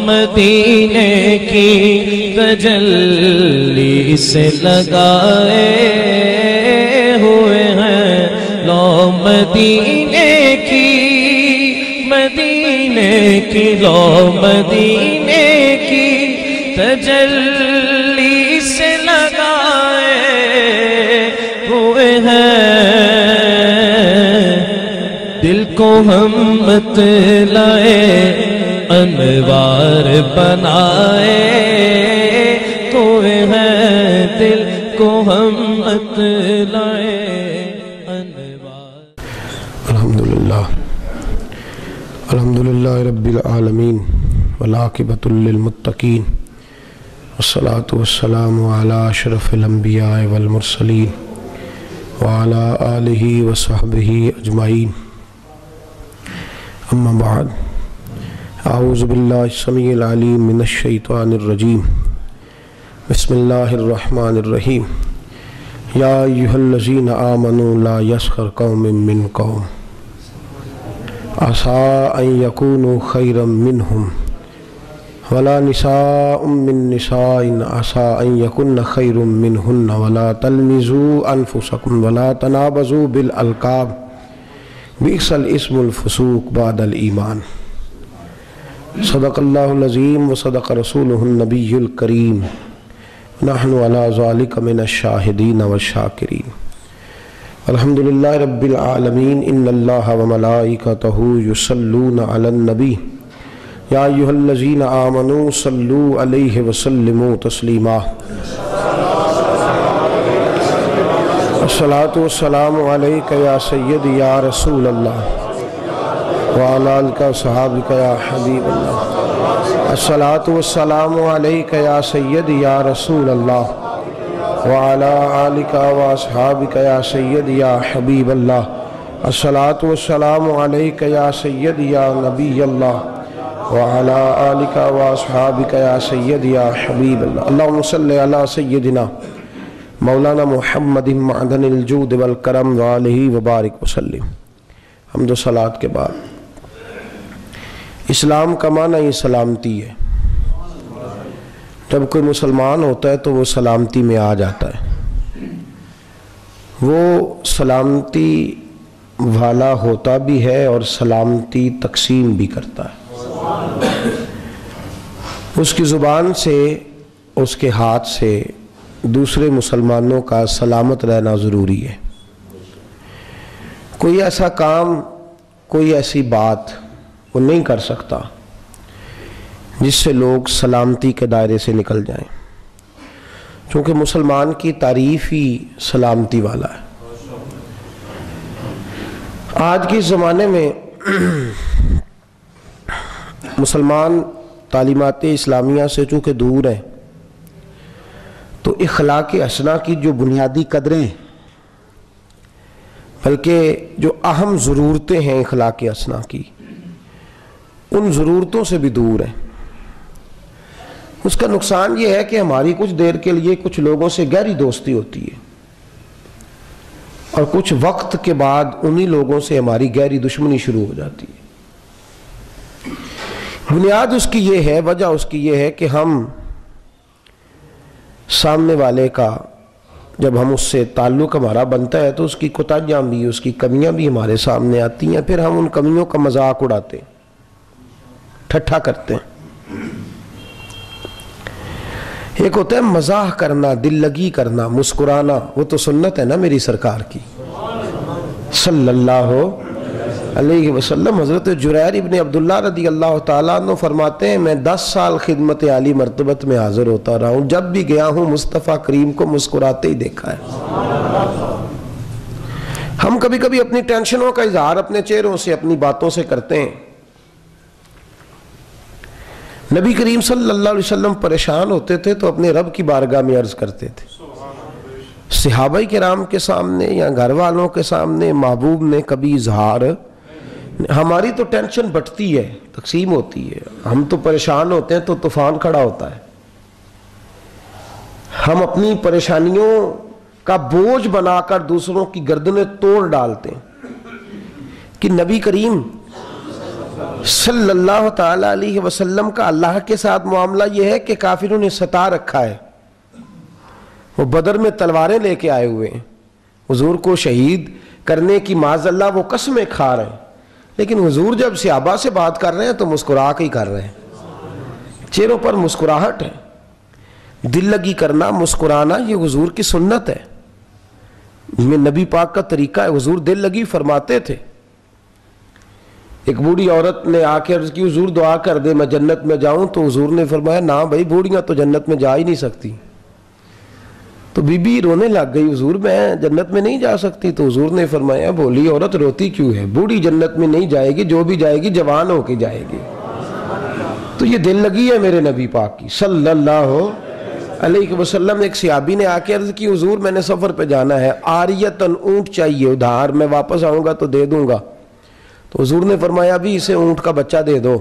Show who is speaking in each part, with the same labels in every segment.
Speaker 1: مدینے کی تجلی سے لگائے ہوئے ہیں، لو مدینے کی لو مدینے کی تجلی سے لگائے ہوئے ہیں، دل کو ہم بتلائے انوار بنائے ہوئے ہیں، دل کو ہم بتلائے انوار۔
Speaker 2: الحمدللہ رب العالمین والعاقبۃ للمتقین والصلاة والسلام علی اشرف الانبیاء والمرسلین وعلی آلہ وصحبہ اجمعین، اما بعد، اعوذ باللہ السمیع العلیم من الشیطان الرجیم، بسم اللہ الرحمن الرحیم، یا ایہا الذین آمنوا لا یسخر قوم من قوم عسى ان يكونوا خيرا منهم ولا نساء من نساء عسى ان يكن خير منهن ولا تلمزوا انفسكم ولا تنابزوا بالالقاب بئس الاسم الفسوق بعد الايمان۔ صدق اللہ العظیم وصدق رسولہ النبی الکریم، نحن علی ذلک من الشاہدین والشاکرین۔ الحمدللہ رب العالمین، ان اللہ وملائکتہ یصلون علی النبی، یا ایہا الذین آمنوا صلوا علیہ وسلموا تسلیما۔ الصلاة والسلام علیکہ یا سید یا رسول اللہ، وعلی آلکہ وصحابکہ یا حبیب اللہ۔ الصلاة والسلام علیکہ یا سید یا رسول اللہ، وعلی آلکہ واصحابکہ یا سید یا حبیب اللہ۔ الصلاة والسلام علیکہ یا سید یا نبی اللہ، وعلی آلکہ واصحابکہ یا سید یا حبیب اللہ۔ اللہم صلی علی سیدنا مولانا محمد معدن الجود والکرم وآلہ وبارک وسلم۔ حمد و صلاۃ کے بعد، اسلام کا معنی یہ سلامتی ہے۔ جب کوئی مسلمان ہوتا ہے تو وہ سلامتی میں آ جاتا ہے، وہ سلامتی والا ہوتا بھی ہے اور سلامتی تقسیم بھی کرتا ہے۔ اس کی زبان سے، اس کے ہاتھ سے دوسرے مسلمانوں کا سلامت رہنا ضروری ہے۔ کوئی ایسا کام، کوئی ایسی بات وہ نہیں کر سکتا جس سے لوگ سلامتی کے دائرے سے نکل جائیں، چونکہ مسلمان کی تعریف ہی سلامتی والا ہے۔ آج کے زمانے میں مسلمان تعلیمات اسلامیہ سے چونکہ دور ہیں، تو اخلاق حسنہ کی جو بنیادی قدریں، بلکہ جو اہم ضرورتیں ہیں اخلاق حسنہ کی، ان ضرورتوں سے بھی دور ہیں۔ اس کا نقصان یہ ہے کہ ہماری کچھ دیر کے لیے کچھ لوگوں سے گہری دوستی ہوتی ہے، اور کچھ وقت کے بعد انہی لوگوں سے ہماری گہری دشمنی شروع ہو جاتی ہے۔ بنیاد اس کی یہ ہے، وجہ اس کی یہ ہے کہ ہم سامنے والے کا، جب ہم اس سے تعلق ہمارا بنتا ہے تو اس کی کوتاہیاں بھی، اس کی کمیاں بھی ہمارے سامنے آتی ہیں، پھر ہم ان کمیوں کا مذاق اڑاتے ہیں، ٹھٹھا کرتے ہیں۔ ایک ہوتا ہے مزاح کرنا، دل لگی کرنا، مسکرانا، وہ تو سنت ہے نا میری سرکار کی صلی اللہ علیہ وسلم۔ حضرت جریر ابن عبداللہ رضی اللہ تعالیٰ عنہ فرماتے ہیں، میں 10 سال خدمت عالی مرتبت میں حاضر ہوتا رہا ہوں، جب بھی گیا ہوں مصطفیٰ کریم کو مسکراتے ہی دیکھا ہے۔ ہم کبھی کبھی اپنی ٹینشنوں کا اظہار اپنے چہروں سے، اپنی باتوں سے کرتے ہیں۔ نبی کریم صلی اللہ علیہ وسلم پریشان ہوتے تھے تو اپنے رب کی بارگاہ میں عرض کرتے تھے، صحابہ کرام کے سامنے یا گھر والوں کے سامنے محبوب نے کبھی اظہار، ہماری تو ٹینشن بٹتی ہے، تقسیم ہوتی ہے، ہم تو پریشان ہوتے ہیں تو طوفان کھڑا ہوتا ہے، ہم اپنی پریشانیوں کا بوجھ بنا کر دوسروں کی گردنیں توڑ ڈالتے ہیں، کہ نبی کریم صلی اللہ تعالی علیہ وسلم کا اللہ کے ساتھ معاملہ یہ ہے کہ کافروں نے ستا رکھا ہے، وہ بدر میں تلواریں لے کے آئے ہوئے ہیں، حضور کو شہید کرنے کی معاذ اللہ وہ قسمیں کھا رہے ہیں، لیکن حضور جب صحابہ سے بات کر رہے ہیں تو مسکرا کے ہی کر رہے ہیں، چہروں پر مسکراہٹ ہے، دل لگی کرنا، مسکرانا یہ حضور کی سنت ہے، یہ نبی پاک کا طریقہ ہے، حضور دل لگی فرماتے تھے۔ ایک بوڑھی عورت نے آ کے عرض کی حضور دعا کر دے میں جنت میں جاؤں، تو حضور نے فرمایا نہ بھائی بوڑھیاں تو جنت میں جا ہی نہیں سکتی، تو بی بی رونے لگ گئی حضور میں جنت میں نہیں جا سکتی، تو حضور نے فرمایا بولی عورت روتی کیوں ہے، بوڑھی جنت میں نہیں جائے گی، جو بھی جائے گی جوان ہو کے جائے گی۔ تو یہ دل لگی ہے میرے نبی پاک کی صلی اللہ علیہ وسلم۔ ایک صحابی نے آ کے عرض کی حضور میں نے سفر پہ جانا ہے، عاریتن اونٹ چاہیے ادھار، میں واپس آؤں گا تو دے دوں گا، تو حضور نے فرمایا ابھی اسے اونٹ کا بچہ دے دو۔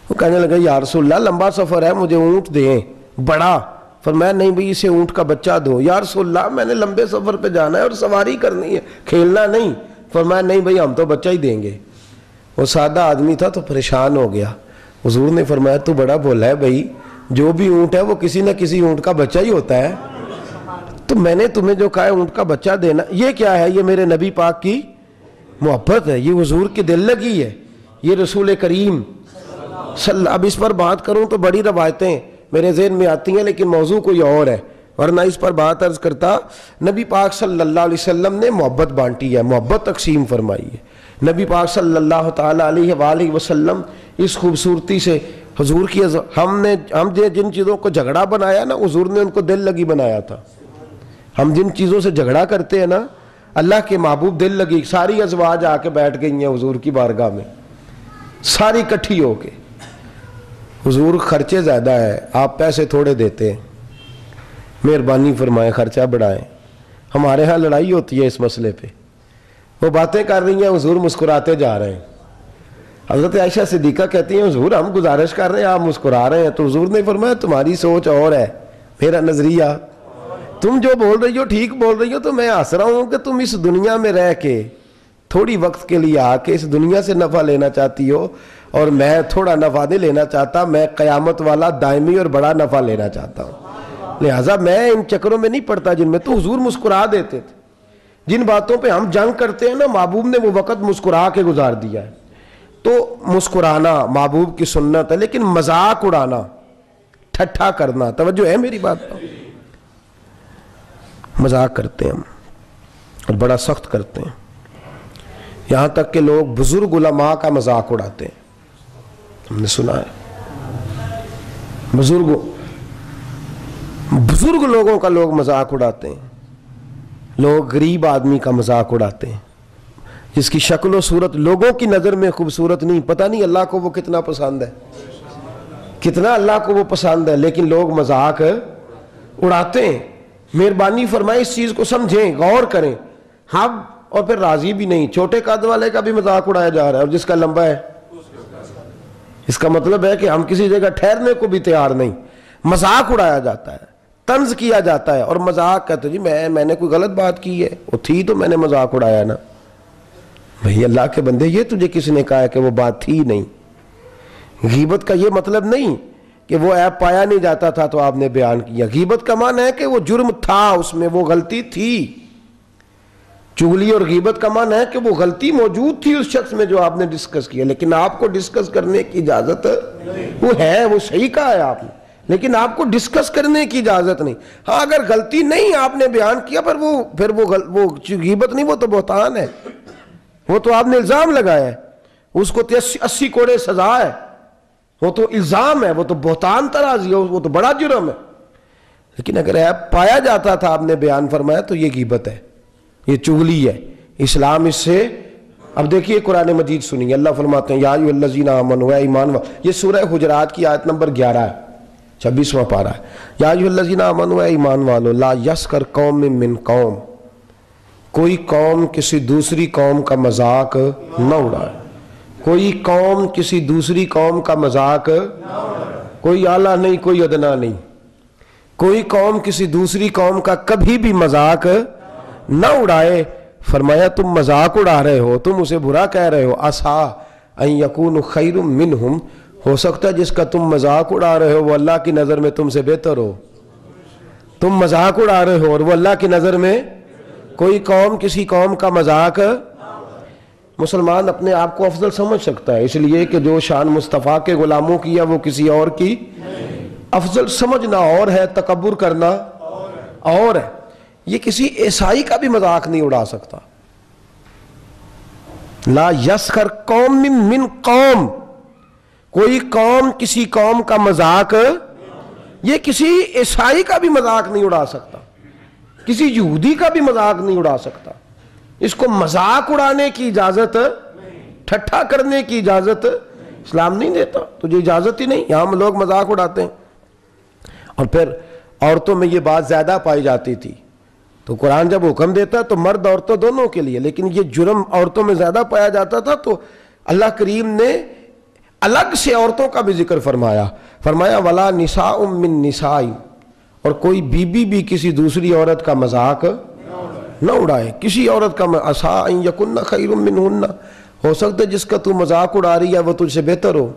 Speaker 2: وہ کہنے لگا یا رسول اللہ لمبا سفر ہے مجھے اونٹ دیں بڑا، فرمایا نہیں بھئی اسے اونٹ کا بچہ دو۔ یا رسول اللہ میں نے لمبے سفر پہ جانا ہے اور سواری کرنی ہے، کھیلنا نہیں، فرمایا نہیں بھئی ہم تو بچہ ہی دیں گے۔ وہ سادہ آدمی تھا تو پریشان ہو گیا، حضور نے فرمایا تو بڑا بولا ہے بھئی، جو بھی اونٹ ہے وہ کسی نہ کسی اونٹ کا بچہ ہی ہوتا ہے، تو میں نے تمہیں جو کہا ہے اونٹ کا بچہ دینا، یہ کیا ہے؟ یہ میرے نبی پاک کی محبت ہے، یہ حضور کی دل لگی ہے، یہ رسول کریم اب اس پر بات کروں تو بڑی روایتیں میرے ذہن میں آتی ہیں، لیکن موضوع کوئی اور ہے، ورنہ اس پر بات عرض کرتا۔ نبی پاک صلی اللہ علیہ وسلم نے محبت بانٹی ہے، محبت تقسیم فرمائی ہے۔ نبی پاک صلی اللہ تعالی علیہ وآلہ وسلم اس خوبصورتی سے حضور کی ہم جن چیزوں کو جھگڑا بنایا نا، حضور نے ان کو دل لگی بنایا تھا۔ ہم جن چیزوں سے جھگڑا کرتے ہیں نا، اللہ کے محبوب دل لگی، ساری ازواج آ کے بیٹھ گئی ہیں حضور کی بارگاہ میں، ساری کٹھی ہو کے۔ حضور خرچے زیادہ ہے، آپ پیسے تھوڑے دیتے ہیں، مہربانی فرمائیں خرچہ بڑھائیں۔ ہمارے ہاں لڑائی ہوتی ہے اس مسئلے پہ، وہ باتیں کر رہی ہیں حضور مسکراتے جا رہے ہیں۔ حضرت عائشہ صدیقہ کہتی ہیں حضور ہم گزارش کر رہے ہیں آپ مسکرا رہے ہیں، تو حضور نے فرمایا تمہاری سوچ اور ہے، میرا نظریہ، تم جو بول رہی ہو ٹھیک بول رہی ہو، تو میں ہنس رہا ہوں کہ تم اس دنیا میں رہ کے تھوڑی وقت کے لیے آ کے اس دنیا سے نفع لینا چاہتی ہو، اور میں تھوڑا نفع نہیں لینا چاہتا، میں قیامت والا دائمی اور بڑا نفع لینا چاہتا ہوں، لہٰذا میں ان چکروں میں نہیں پڑتا جن میں۔ تو حضور مسکرا دیتے تھے، جن باتوں پہ ہم جنگ کرتے ہیں نا، محبوب نے وہ وقت مسکرا کے گزار دیا ہے۔ تو مسکرانا محبوب کی سنت ہے، لیکن مذاق اڑانا، ٹھٹھا کرنا، توجہ ہے میری بات پر، مذاق کرتے ہیں ہم اور بڑا سخت کرتے ہیں، یہاں تک کہ لوگ بزرگ علماء کا مذاق اڑاتے ہیں، ہم نے سنا ہے، بزرگ لوگوں کا لوگ مذاق اڑاتے ہیں، لوگ غریب آدمی کا مذاق اڑاتے ہیں، جس کی شکل و صورت لوگوں کی نظر میں خوبصورت نہیں، پتہ نہیں اللہ کو وہ کتنا پسند ہے، کتنا اللہ کو وہ پسند ہے، لیکن لوگ مذاق اڑاتے ہیں۔ مہربانی فرمائے اس چیز کو سمجھیں، غور کریں، ہم اور پھر راضی بھی نہیں، چھوٹے قد والے کا بھی مذاق اڑایا جا رہا ہے اور جس کا لمبا ہے، اس کا مطلب ہے کہ ہم کسی جگہ ٹھہرنے کو بھی تیار نہیں، مذاق اڑایا جاتا ہے، طنز کیا جاتا ہے، اور مذاق کہتے جی میں نے کوئی غلط بات کی ہے، وہ تھی تو میں نے مذاق اڑایا نا۔ بھئی اللہ کے بندے یہ تجھے کس نے کہا ہے کہ وہ بات تھی نہیں؟ غیبت کا یہ مطلب نہیں کہ وہ عیب پایا نہیں جاتا تھا تو آپ نے بیان کیا، غیبت کا معنی ہے کہ وہ جرم تھا، اس میں وہ غلطی تھی۔ چغلی اور غیبت کا معنی ہے کہ وہ غلطی موجود تھی اس شخص میں جو آپ نے ڈسکس کیا، لیکن آپ کو ڈسکس کرنے کی اجازت وہ ہے، وہ صحیح کہا ہے آپ نے، لیکن آپ کو ڈسکس کرنے کی اجازت نہیں۔ ہاں اگر غلطی نہیں آپ نے بیان کیا، پھر وہ غیبت نہیں، وہ تو بہتان ہے، وہ تو آپ نے الزام لگایا ہے، اس کو 80 کوڑے سزا ہے، وہ تو الزام ہے، وہ تو بہتان ترازی ہے، وہ تو بڑا جرم ہے۔ لیکن اگر عیب پایا جاتا تھا آپ نے بیان فرمایا تو یہ غیبت ہے، یہ چغلی ہے، اسلام اس سے۔ اب دیکھیے قرآن مجید سنیے، اللہ فرماتے ہیں یا ایھا الذین آمنوا، اے ایمان والو، یہ سورہ حجرات کی آیت نمبر 11 ہے، 26واں پارہ ہے۔ یا ایھا الذین آمنوا، اے ایمان والو، لا یسخر قوم من قوم، کوئی قوم کسی دوسری قوم کا مذاق نہ اڑائے، کوئی قوم کسی دوسری قوم کا مذاق، کوئی اعلیٰ نہیں کوئی ادنا نہیں، کوئی قوم کسی دوسری قوم کا کبھی بھی مذاق نہ اڑائے۔ فرمایا تم مذاق اڑا رہے ہو، تم اسے برا کہہ رہے ہو، عسیٰ ان یکونوا خیر منہم، ہو سکتا ہے جس کا تم مذاق اڑا رہے ہو وہ اللہ کی نظر میں تم سے بہتر ہو. تم مذاق اڑا رہے ہو اور وہ اللہ کی نظر میں، کوئی قوم کسی قوم کا مذاق، مسلمان اپنے آپ کو افضل سمجھ سکتا ہے، اس لیے کہ جو شان مصطفیٰ کے غلاموں کی ہے وہ کسی اور کی افضل سمجھنا اور ہے، تکبر کرنا اور ہے. یہ کسی عیسائی کا بھی مذاق نہیں اڑا سکتا. لا یسخر قوم من قوم، کوئی قوم کسی قوم کا مذاق، یہ کسی عیسائی کا بھی مذاق نہیں اڑا سکتا، کسی یہودی کا بھی مذاق نہیں اڑا سکتا. اس کو مذاق اڑانے کی اجازت، ٹھٹھا کرنے کی اجازت اسلام نہیں دیتا. تجھے اجازت ہی نہیں. یہاں ہم لوگ مذاق اڑاتے ہیں. اور پھر عورتوں میں یہ بات زیادہ پائی جاتی تھی، تو قرآن جب حکم دیتا تو مرد عورتوں دونوں کے لیے، لیکن یہ جرم عورتوں میں زیادہ پایا جاتا تھا، تو اللہ کریم نے الگ سے عورتوں کا بھی ذکر فرمایا. وَلَا نِسَاءٌ مِّن نِسَاءٍ، اور کوئی بیوی بھی کسی دوسری عورت کا مذاق نہ اڑائے. کسی عورت کا عَسَىٰ أَن يَكُنَّ خَيْرٌ مِّنْهُنَّ، ہو سکتا ہے جس کا تو مذاق اڑا رہی ہے وہ تجھ سے بہتر ہو،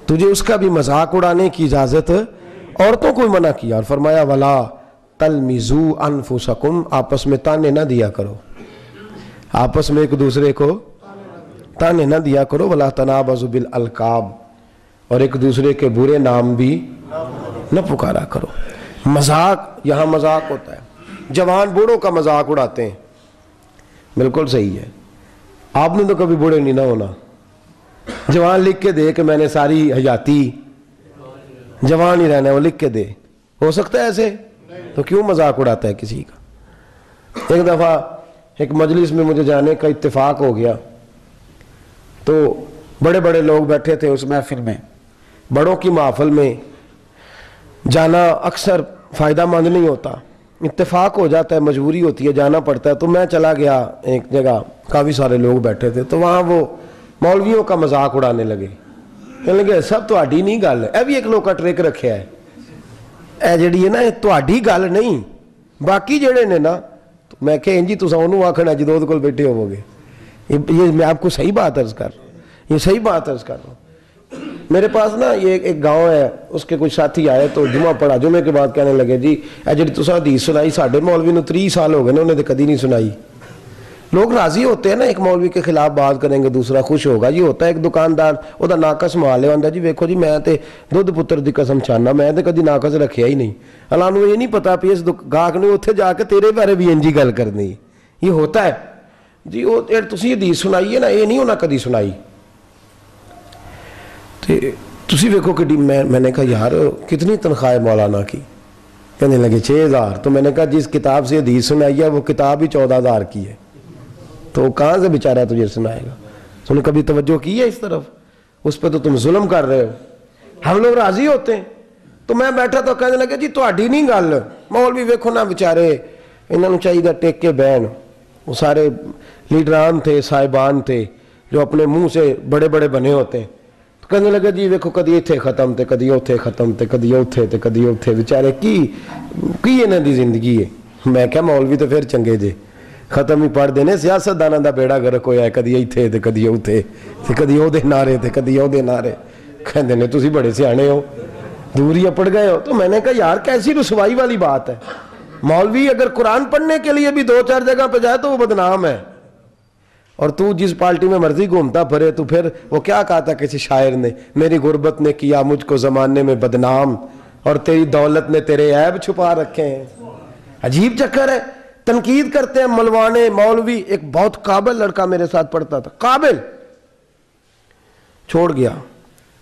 Speaker 2: تجھے اس کا بھی مذاق اڑانے کی اجازت عورتوں کو منع کیا. اور فرمایا وَلَا تَلْمِزُوا أَنفُسَكُمْ، آپس میں تانے نہ دیا کرو، آپس میں ایک دوسرے کو تانے نہ دیا کرو. وَلَا تَنَابَزُوا بِالْأَلْقَابِ، اور ایک دوسرے کے برے نام بھی نہ پکارا کرو. مذاق، یہاں مذاق ہوتا ہے. جوان بوڑھوں کا مذاق اڑاتے ہیں، بالکل صحیح ہے. آپ نے تو کبھی بوڑھے نہیں نہ ہونا. جوان لکھ کے دے کہ میں نے ساری حیاتی جوان ہی رہنا ہے، وہ لکھ کے دے. ہو سکتا ہے ایسے؟ تو کیوں مذاق اڑاتا ہے کسی کا؟ ایک دفعہ ایک مجلس میں مجھے جانے کا اتفاق ہو گیا، تو بڑے بڑے لوگ بیٹھے تھے اس محفل میں. بڑوں کی محفل میں جانا اکثر فائدہ مند نہیں ہوتا، اتفاق ہو جاتا ہے، مجبوری ہوتی ہے، جانا پڑتا ہے. تو میں چلا گیا ایک جگہ، کافی سارے لوگ بیٹھے تھے، تو وہاں وہ مولویوں کا مذاق اڑانے لگے. کہنے لگے سب تہاڈی نہیں گل ہے، اے بھی ایک لوگ کا ٹرک رکھیا ہے، اے جڑی ہے نا یہ تہاڈی گل نہیں، باقی جڑے نے نا. تو میں کہ جی تساں اونوں آکھنا جدوں اودے کول بیٹھے ہوو گے. یہ میں آپ کو صحیح بات عرض کر رہا ہوں، یہ صحیح بات عرض کر رہا ہوں. میرے پاس نا یہ ایک گاؤں ہے، اس کے کچھ ساتھی آئے تو جمعہ پڑھا، جمعے کے بعد کہنے لگے جی اے جڑی تساں حدیث سنائی ساڈے مولوی نو 30 سال ہو گئے نا، انہیں تو کدی نہیں سنائی. لوگ راضی ہوتے ہیں نا، ایک مولوی کے خلاف بات کریں گے دوسرا خوش ہوگا. یہ ہوتا ہے ایک دکاندار وہ دا ناقص مال ہے، آندا جی ویکھو جی میں تے دودھ پتر دی قسم چاہنا، میں تے کدی ناقص رکھیا ہی نہیں. اللہ نو یہ نہیں پتا پی اس گاہک نے اوتھے جا کے تیرے بارے بھی انجی گل کرنی. یہ ہوتا ہے جی. وہ تسی حدیث سنائی ہے نا، یہ نہیں انہاں کدی سنائی. تے تسی ویکھو کہ میں نے کہا یار کتنی تنخواہ مولانا کی؟ کہنے لگے 6000. تو میں نے کہا جس کتاب سے حدیث سنائی ہے وہ کتاب ہی 14000 کی ہے، تو کہاں سے بیچارہ تجھے سنائے گا؟ تم نے کبھی توجہ کی ہے اس طرف؟ اس پہ تو تم ظلم کر رہے ہو. ہم لوگ راضی ہوتے ہیں. تو میں بیٹھا تو کہنے لگے جی تہاڈی نہیں گل، مولوی ویکھو نا بیچارے، انہاں نوں چاہیے ٹیک کے بہن. وہ سارے لیڈران تھے، صاحبان تھے جو اپنے منہ سے بڑے بڑے بنے ہوتے ہیں. تو کہنے لگے جی ویکھو کدی ایتھے ختم تے کدی اوتھے ختم تے کدی اوتھے تے کدی اوتھے، بیچارے کی انہاں دی زندگی ہے. میں کہا مولوی تو پھر چنگے جے، ختم ہی پڑھ دینے. سیاست داناں دا بیڑا گرک ہویا ہے، کدی ایتھے تے کدی اوتھے تے کدی او دے نعرے تے کدی او دے نعرے. کہندے نے تسی بڑے سیانے ہو، دور ہی اپڑ گئے ہو. تو میں نے کہا یار کیسی رسوائی والی بات ہے. مولوی اگر قرآن پڑھنے کے لیے بھی 2-4 جگہ پہ جائے تو وہ بدنام ہے. اور تو جس پارٹی میں مرضی گھومتا پھرے، تو پھر وہ کیا کہا تھا کسی شاعر نے، میری غربت نے کیا مجھ کو زمانے میں بدنام، اور تیری دولت نے تیرے عیب چھپا رکھے ہیں. عجیب چکر ہے. تنقید کرتے ہیں ملوانے مولوی. ایک بہت قابل لڑکا میرے ساتھ پڑھتا تھا، قابل، چھوڑ گیا.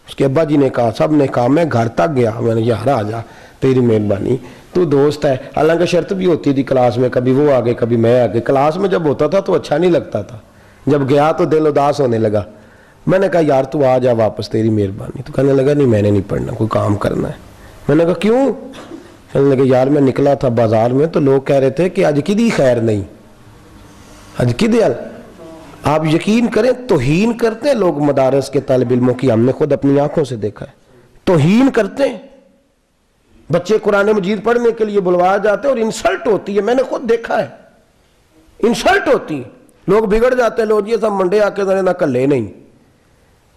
Speaker 2: اس کے ابا جی نے کہا، سب نے کہا، میں گھر تک گیا. میں نے یار آ جا، تیری مہربانی، تو دوست ہے. حالانکہ شرط بھی ہوتی تھی کلاس میں، کبھی وہ آگے کبھی میں آگے. کلاس میں جب ہوتا تھا تو اچھا نہیں لگتا تھا، جب گیا تو دل اداس ہونے لگا. میں نے کہا یار تو آ جا واپس، تیری مہربانی. تو کہنے لگا نہیں میں نے نہیں پڑھنا، کوئی کام کرنا ہے. میں نے کہا کیوں؟ کہنے لگے یار میں نکلا تھا بازار میں تو لوگ کہہ رہے تھے کہ آج کدی خیر نہیں، آج کدی. آپ یقین کریں توہین کرتے ہیں لوگ مدارس کے طالب علموں کی. ہم نے خود اپنی آنکھوں سے دیکھا ہے، توہین کرتے ہیں. بچے قرآن مجید پڑھنے کے لیے بلوایا جاتے ہیں اور انسلٹ ہوتی ہے. میں نے خود دیکھا ہے، انسلٹ ہوتی ہے. لوگ بگڑ جاتے ہیں، لوگ یہ سب منڈے آ کے نہ کلے نہیں.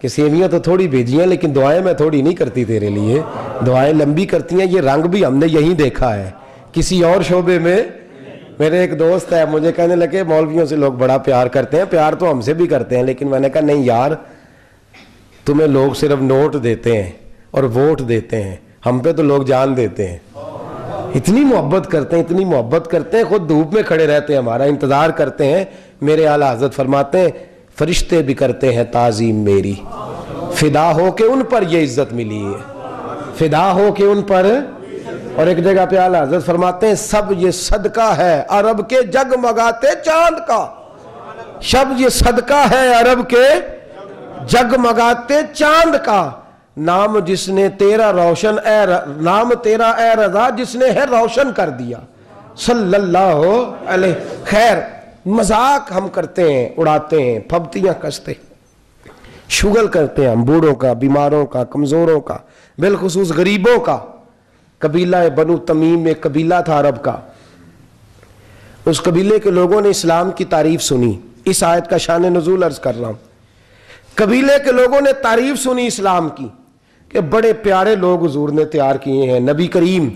Speaker 2: کہ سیویاں تو تھوڑی بھیجی ہیں لیکن دعائیں میں تھوڑی نہیں کرتی تیرے لیے, دعائیں لمبی کرتی ہیں. یہ رنگ بھی ہم نے یہیں دیکھا ہے, کسی اور شعبے میں. میرے ایک دوست ہے, مجھے کہنے لگے مولویوں سے لوگ بڑا پیار کرتے ہیں, پیار تو ہم سے بھی کرتے ہیں, لیکن میں نے کہا نہیں یار, تمہیں لوگ صرف نوٹ دیتے ہیں اور ووٹ دیتے ہیں, ہم پہ تو لوگ جان دیتے ہیں. اتنی محبت کرتے ہیں, اتنی محبت کرتے ہیں, خود دھوپ میں کھڑے رہتے ہیں, ہمارا انتظار کرتے ہیں. میرے اعلیٰ حضرت فرماتے ہیں فرشتے بھی کرتے ہیں تعظیم میری, فدا ہو کے ان پر یہ عزت ملی ہے, فدا ہو کے ان پر. اور ایک جگہ پہ اعلیٰ حضرت فرماتے ہیں سب یہ صدقہ ہے عرب کے جگمگاتے چاند کا, سب یہ صدقہ ہے عرب کے جگمگاتے چاند کا. نام جس نے تیرا روشن نام تیرا اے رضا جس نے ہے روشن کر دیا صلی اللہ علیہ. خیر مذاق ہم کرتے ہیں, اڑاتے ہیں, پھبتیاں کستے ہیں, شغل کرتے ہیں ہم بوڑھوں کا, بیماروں کا, کمزوروں کا, بالخصوص غریبوں کا. قبیلہ بنو تمیم ایک قبیلہ تھا عرب کا, اس قبیلے کے لوگوں نے اسلام کی تعریف سنی. اس آیت کا شان نزول عرض کر رہا ہوں. قبیلے کے لوگوں نے تعریف سنی اسلام کی کہ بڑے پیارے لوگ حضور نے تیار کیے ہیں, نبی کریم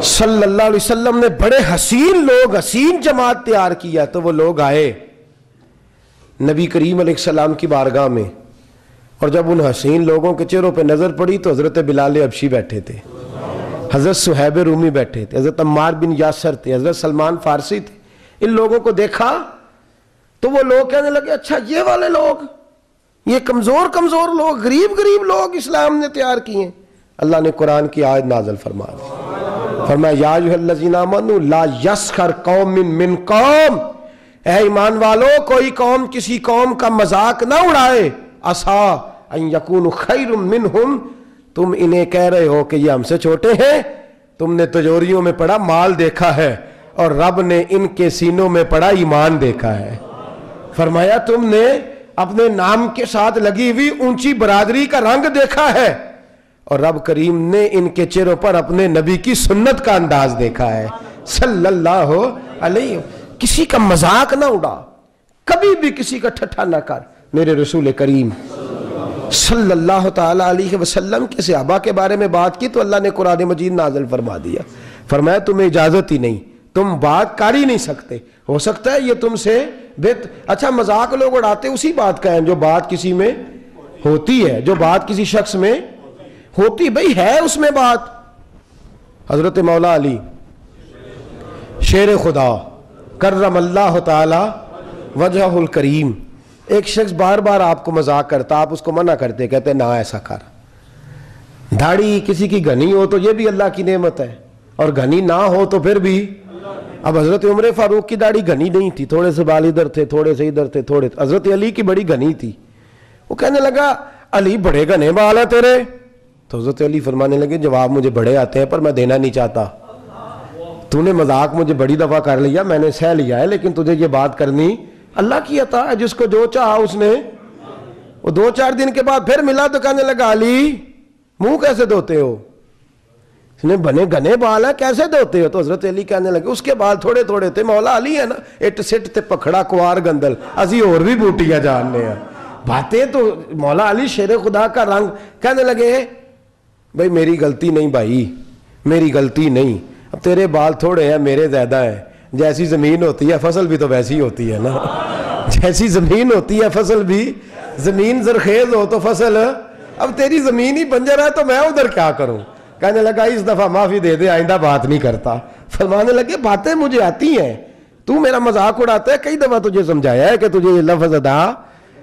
Speaker 2: صلی اللہ علیہ وسلم نے بڑے حسین لوگ, حسین جماعت تیار کیا. تو وہ لوگ آئے نبی کریم علیہ السلام کی بارگاہ میں, اور جب ان حسین لوگوں کے چہروں پہ نظر پڑی تو حضرت بلال حبشی بیٹھے تھے, حضرت صہیب رومی بیٹھے تھے, حضرت عمار بن یاسر تھے, حضرت سلمان فارسی تھے. ان لوگوں کو دیکھا تو وہ لوگ کہنے لگے اچھا یہ والے لوگ, یہ کمزور کمزور لوگ, غریب غریب لوگ اسلام نے تیار کیے ہیں. اللہ نے قرآن کی آیت نازل فرما دی, فرمایا یا ایھا الذین آمنوا لا یسخر قوم من قوم, اے ایمان والو کوئی قوم کسی قوم کا مذاق نہ اڑائے. عسیٰ ان یکونوا خیر منہم, تم انہیں کہہ رہے ہو کہ یہ ہم سے چھوٹے ہیں, تم نے تجوریوں میں پڑا مال دیکھا ہے اور رب نے ان کے سینوں میں پڑا ایمان دیکھا ہے. فرمایا تم نے اپنے نام کے ساتھ لگی ہوئی اونچی برادری کا رنگ دیکھا ہے اور رب کریم نے ان کے چہروں پر اپنے نبی کی سنت کا انداز دیکھا ہے صلی اللہ علیہ. کسی کا مذاق نہ اڑا, کبھی بھی کسی کا ٹھٹھا نہ کر. میرے رسول کریم صلی اللہ تعالی علیہ وسلم کے صحابہ کے بارے میں بات کی تو اللہ نے قرآن مجید نازل فرما دیا, فرمایا تمہیں اجازت ہی نہیں, تم بات کر ہی نہیں سکتے, ہو سکتا ہے یہ تم سے اچھا مذاق لوگ اڑاتے اسی بات کا ہے جو بات کسی میں ہوتی ہے, جو بات کسی شخص میں ہوتی, بھئی ہے اس میں بات. حضرت مولا علی شیر خدا کرم اللہ تعالی وجہ الکریم, ایک شخص بار بار آپ کو مذاق کرتا, آپ اس کو منع کرتے, کہتے نہ ایسا کر. داڑھی کسی کی گھنی ہو تو یہ بھی اللہ کی نعمت ہے, اور گھنی نہ ہو تو پھر بھی. اب حضرت عمر فاروق کی داڑھی گھنی نہیں تھی, تھوڑے سے بال ادھر تھے, تھوڑے سے ادھر تھے, تھوڑے. حضرت علی کی بڑی گھنی تھی. وہ کہنے لگا علی بڑے گھنے بال ہیں تیرے, تو حضرت علی فرمانے لگے جواب مجھے بڑے آتے ہیں پر میں دینا نہیں چاہتا. تو نے مذاق مجھے بڑی دفعہ کر لیا, میں نے سہ لیا ہے, لیکن تجھے یہ بات کرنی اللہ کی عطا ہے, جس کو جو چاہا اس نے. وہ 2-4 دن کے بعد پھر ملا تو کہنے لگا علی منہ کیسے دھوتے ہو, اس نے بنے گھنے بال ہیں کیسے دھوتے ہو. تو حضرت علی کہنے لگے اس کے بال تھوڑے تھوڑے تھے, مولا علی ہے نا اٹ سٹ تے پکھڑا کوار گندل, اسی اور بھی بوٹیاں جاننے ہیں باتیں. تو مولا علی شیر خدا کا رنگ. کہنے لگے بھئی میری غلطی نہیں بھائی, میری غلطی نہیں, اب تیرے بال تھوڑے ہیں میرے زیادہ ہیں, جیسی زمین ہوتی ہے فصل بھی تو ویسی ہوتی ہے نا, جیسی زمین ہوتی ہے فصل بھی, زمین زرخیز ہو تو فصل, اب تیری زمین ہی بنجر ہے تو میں ادھر کیا کروں. کہنے لگا اس دفعہ معافی دے دے, آئندہ بات نہیں کرتا. فرمانے لگے باتیں مجھے آتی ہیں, تو میرا مذاق اڑاتا ہے, کئی دفعہ تجھے سمجھایا ہے کہ تجھے یہ لفظ ادا